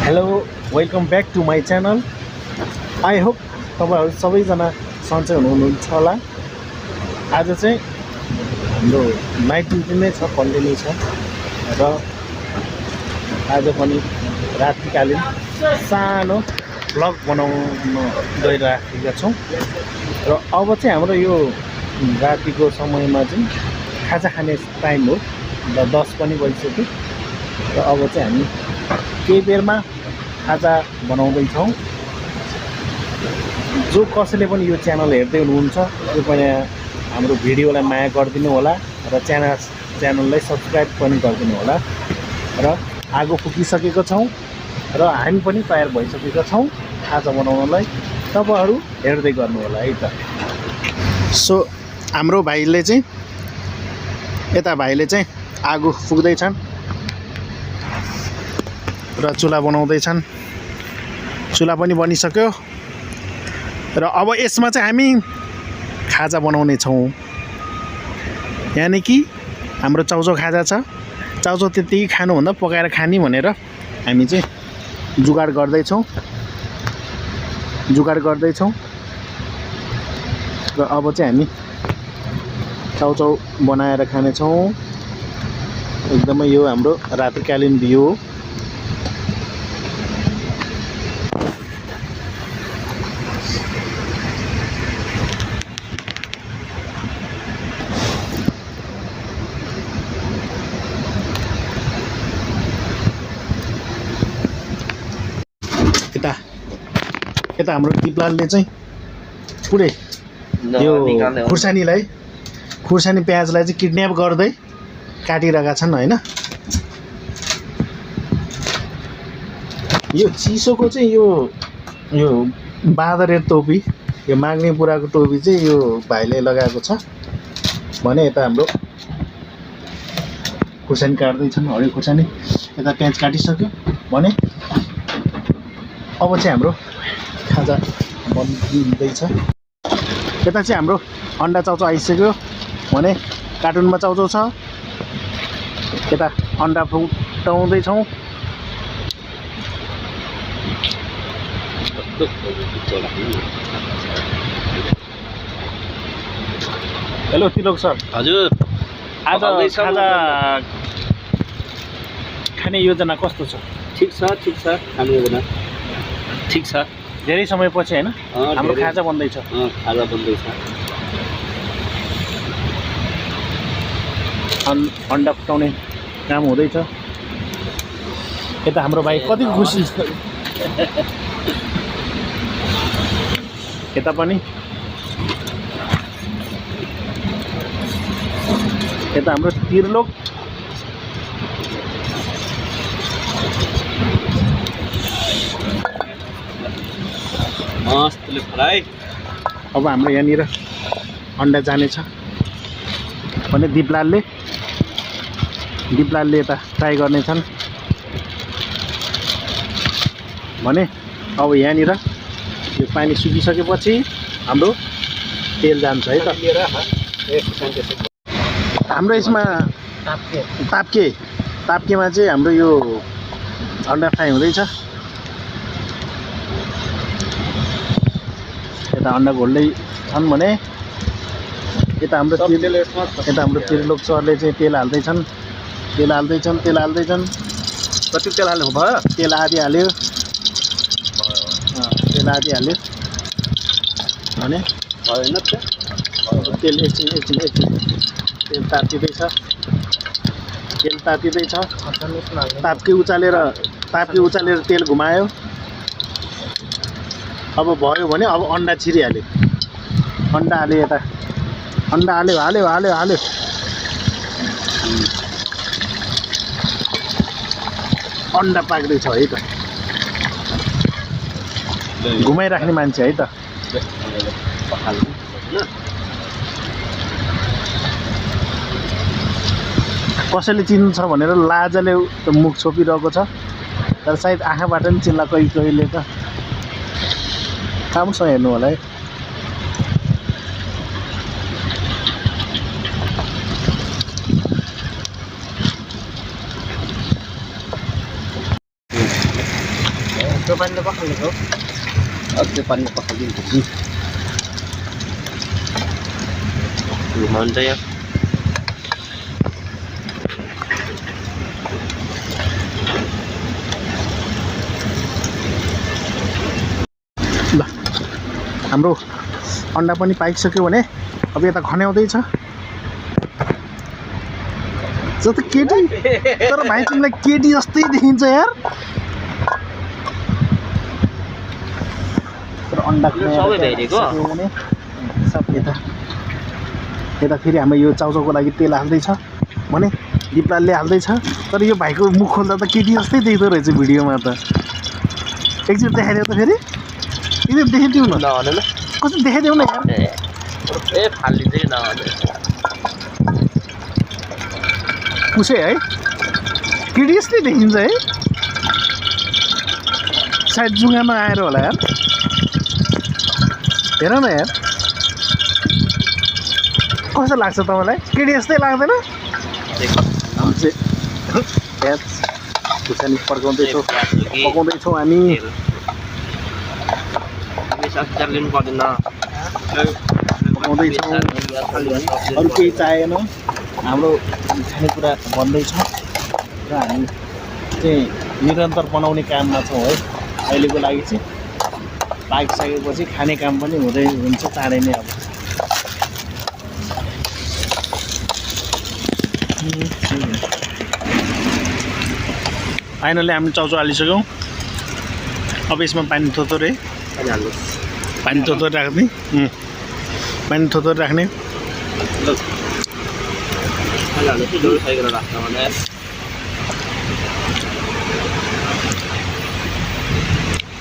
Hello welcome back to my channel. I hope तपाईँहरू सबैजना सन्चै हुनुहुन्छ होला। आज चाहिँ हाम्रो नाइट ड्युटी नै छ, कन्टिन्यू छ र आज पनि रात्रिकालीन सानो भ्लग बनाउन गइराखेका छौँ र अब चाहिँ हाम्रो यो रातिको समयमा चाहिँ खाजा खाने टाइम हो र 10 पनि बजिसक्यो र अब चाहिँ हामी केही बेरमा खाजा बनाउँदैछौँ। जो कसैले पनि यो च्यानल हेर्दै हुनुहुन्छ त्यो पनि हाम्रो भिडियोलाई माया गरिदिनु होला र च्यानललाई सब्सक्राइब पनि गरिदिनु होला। र आगो फुकिसकेको छौँ र हामी पनि तयार भइसकेका छौँ खाजा बनाउनलाई। तपाईँहरू हेर्दै गर्नु होला है त। सो हाम्रो भाइले चाहिँ आगो फुक्दैछन् र चुल्हा बनाउँदैछन्। चुल्हा पनि बनिसक्यो र अब यसमा चाहिँ हामी खाजा बनाउने छौँ। यानि कि हाम्रो चाउचाउ खाजा छ। चाउचाउ त्यतिकै खानुभन्दा पकाएर खाने भनेर हामी चाहिँ जुगाड गर्दैछौँ र अब चाहिँ हामी चाउचाउ बनाएर खानेछौँ। एकदमै यो हाम्रो रात्रिकालीन भ्यू हो। यता हाम्रो टिप्लालले चाहिँ पुरै यो खुर्सानी प्याजलाई चाहिँ किडन्याप गर्दै काटिरहेका छन् हैन। यो चिसोको चाहिँ यो बाँदरे टोपी, यो माग्ने बुढाको टोपी चाहिँ यो भाइले लगाएको छ भने यता हाम्रो खुर्सानी काट्दैछन्। हरियो खुर्सानी यता प्याज काटिसक्यो भने अब चाहिँ हाम्रो खाजा बन्दैछ। यता चाहिँ हाम्रो अन्डा चाउचाउ आइसक्यो भने कार्टुनमा चाउचाउ छ। यता अन्डा फुटाउँदैछौँ। Hello Tilok sir. हजुर, आज खाजा खाने योजना कस्तो छ? ठिक छ खाने योजना ठिक छ। धेरै समयपछि हैन हाम्रो खाजा बन्दैछ। खाजा बन्दैछ। अन्डा फुटाउने काम हुँदैछ। यता हाम्रो भाइ कति खुसी। यता पनि यता हाम्रो तिरलोक मस्तले फ्राई। अब हाम्रो यहाँनिर अन्डा जानेछ भने दिपलालले यता फ्राई गर्नेछन् भने अब यहाँनिर यो पानी सुकिसकेपछि हाम्रो तेल जान्छ है त। हाम्रो यसमा ताप्केमा चाहिँ हाम्रो यो अन्डा फ्राई हुँदैछ। यता अन्डा घोल्दै छन् भने यता हाम्रो तिरलोक सरले चाहिँ तेल हाल्दैछन्। कति तेल हाल्नु भयो? तेल आधी हाल्यो भने भएन तेल एकछिन तेल तातिँदैछ। ताप्के उचालेर तेल घुमायो। अब भयो भने अब अन्डा छिरिहाल्यो। अन्डा हाल्यो। यता अन्डा हाल्यो। अन्डा पाक्दैछ है त। घुमाइराख्ने मान्छे है त। कसैले चिन्नु छ भनेर लाजले मुख छोपिरहेको छ, तर सायद आँखाबाट पनि चिन्ला कहिले त। राम्रोसँग हेर्नु होला है। त्यो पानी त पखाल्ने हो त्यो पानी पखालिदिन्छु घुमाउनु चाहिँ यहाँ ल हाम्रो अन्डा पनि पाकिसक्यो भने अब यता खन्याउँदैछ जस्तो केटी तर भाइ तिमीलाई केटी जस्तै देखिन्छ यार तर अन्डा सबै भेटेको सब यता यता फेरि हाम्रो यो चाउचाउको लागि तेल हाल्दैछ भने दिपलालले हाल्दैछ तर यो भाइको मुख खोल्दा त केटी जस्तै देख्दो रहेछ भिडियोमा त एकचोटि देखाइदेऊ त फेरि एकचोटि देखाइदेऊ न कस्तो देखाइदेऊ न यार ए फालिदिँदै नभने पुछे है केटी जस्तै देखिन्छ है सायद जुगामा आएर होला यार हेर न यार कस्तो लाग्छ तपाईँलाई केटी जस्तै लाग्दैन प्याज खुर्सानी पड्काउँदैछौँ पकाउँदैछौँ हामी लिनु पर्दैन पकाउँदैछौँ अरू केही चाहिएन हाम्रो खानेकुरा बन्दैछ र हामी चाहिँ निरन्तर बनाउने काममा छौँ है अहिलेको लागि चाहिँ पाकिसकेपछि खाने काम पनि हुँदै हुन्छ चाँडै नै अब फाइनली हामी चाउचाउ हालिसक्यौँ अब यसमा पानी थोथोरै पानी थोथोरै राख्ने पानी थोथोरै राख्ने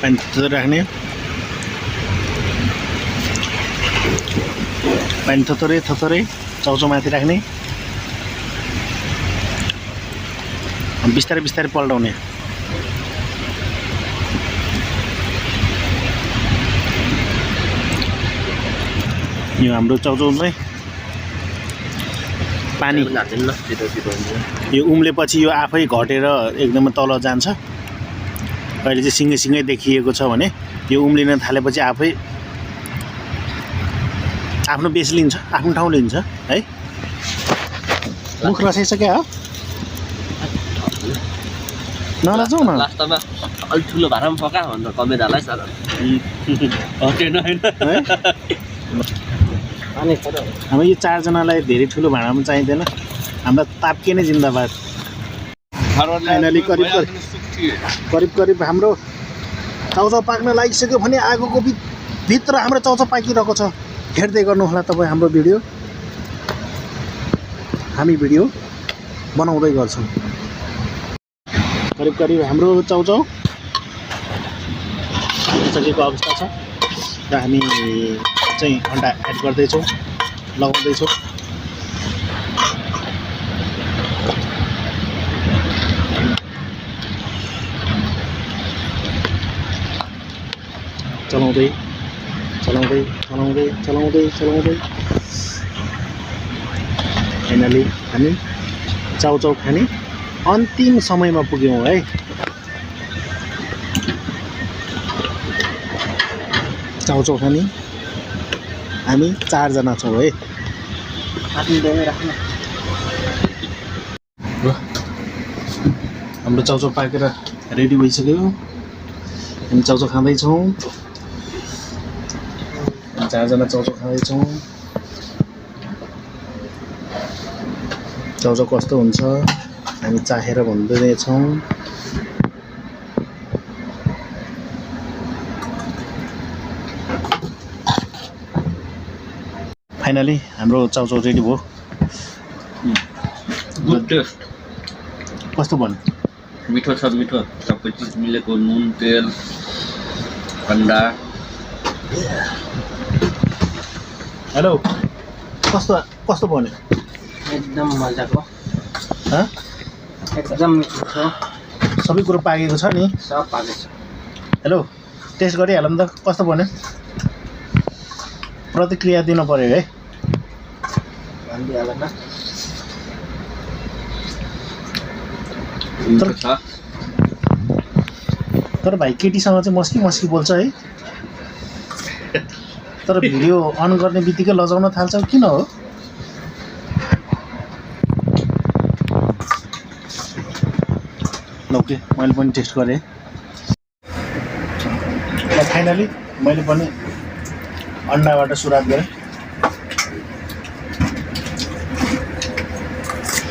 पानी थोथोरै राख्ने पानी थोथोरै थोथोरै चाउचाउ माथि राख्ने बिस्तारै बिस्तारै पल्टाउने यो हाम्रो चाउचाउ चाहिँ पानी यो उम्लेपछि यो आफै घटेर एकदमै तल जान्छ अहिले चाहिँ सिँगै सिँगै देखिएको छ भने यो उम्लिन थालेपछि आफै आफ्नो बेस लिन्छ आफ्नो ठाउँ लिन्छ है मुख रसाइसक्यो हो नराजाउ न लास्टमा अलि ठुलो भाँडा पनि पका भनेर कमेदालाई सर हटेन होइन हाम्रो यो चारजनालाई धेरै ठुलो भाँडामा चाहिँदैन हामीलाई ताप्के नै जिन्दाबाद फाइनली करिब हाम्रो चाउचाउ पाक्न लागिसक्यो भने आगोको भित्र हाम्रो चाउचाउ पाकिरहेको छ हेर्दै गर्नुहोला तपाईँ हाम्रो भिडियो हामी भिडियो बनाउँदै गर्छौँ करिब हाम्रो चाउचाउ पाकिसकेको अवस्था छ र हामी चाहिँ अन्डा एड गर्दैछौँ लगाउँदैछौँ चलाउँदै चलाउँदै चलाउँदै चलाउँदै चलाउँदै फाइनली हामी चाउचाउ खाने अन्तिम समयमा पुग्यौँ है चाउचाउ खाने हामी चारजना छौँ है ल हाम्रो चाउचाउ पाकेर रेडी भइसक्यो हामी चाउचाउ खाँदैछौँ चारजना चाउचाउ खाँदैछौँ चाउचाउ कस्तो हुन्छ हामी चाखेर भन्दैछौँ फाइनली हाम्रो चाउचाउ रेडी भयो गुड टेस्ट कस्तो भन्नु मिठो छ मिठो सबै चिज मिलेको नुन तेल अन्डा हेलो कस्तो कस्तो भन्यो एकदम मजाको एकदम मिठो छ सबै कुरो पाकेको छ नि सब पाकेको छ हेलो टेस्ट गरिहालौँ त कस्तो भन्यो प्रतिक्रिया दिनु पर्यो है तर भाइ केटीसँग चाहिँ मस्की मस्की बोल्छ है, तर भिडियो अन गर्ने बित्तिकै लजाउन थाल्छ, किन हो? ओके, मैले पनि टेस्ट गरेँ। फाइनली मैले पनि अन्डाबाट सुरुवात गरेँ।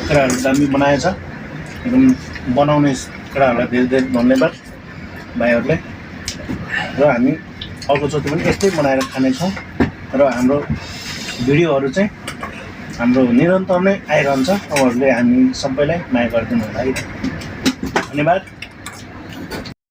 केटाहरूले दामी बनाएछ, एकदम बनाउने केटाहरूलाई धेरै धेरै धन्यवाद भाइहरूले। र हामी अर्कोचोटि पनि यस्तै बनाएर खानेछौँ र हाम्रो भिडियोहरू चाहिँ हाम्रो निरन्तर नै आइरहन्छ। तपाईँहरूले हामी सबैलाई माया गरिदिनु होला है, धन्यवाद।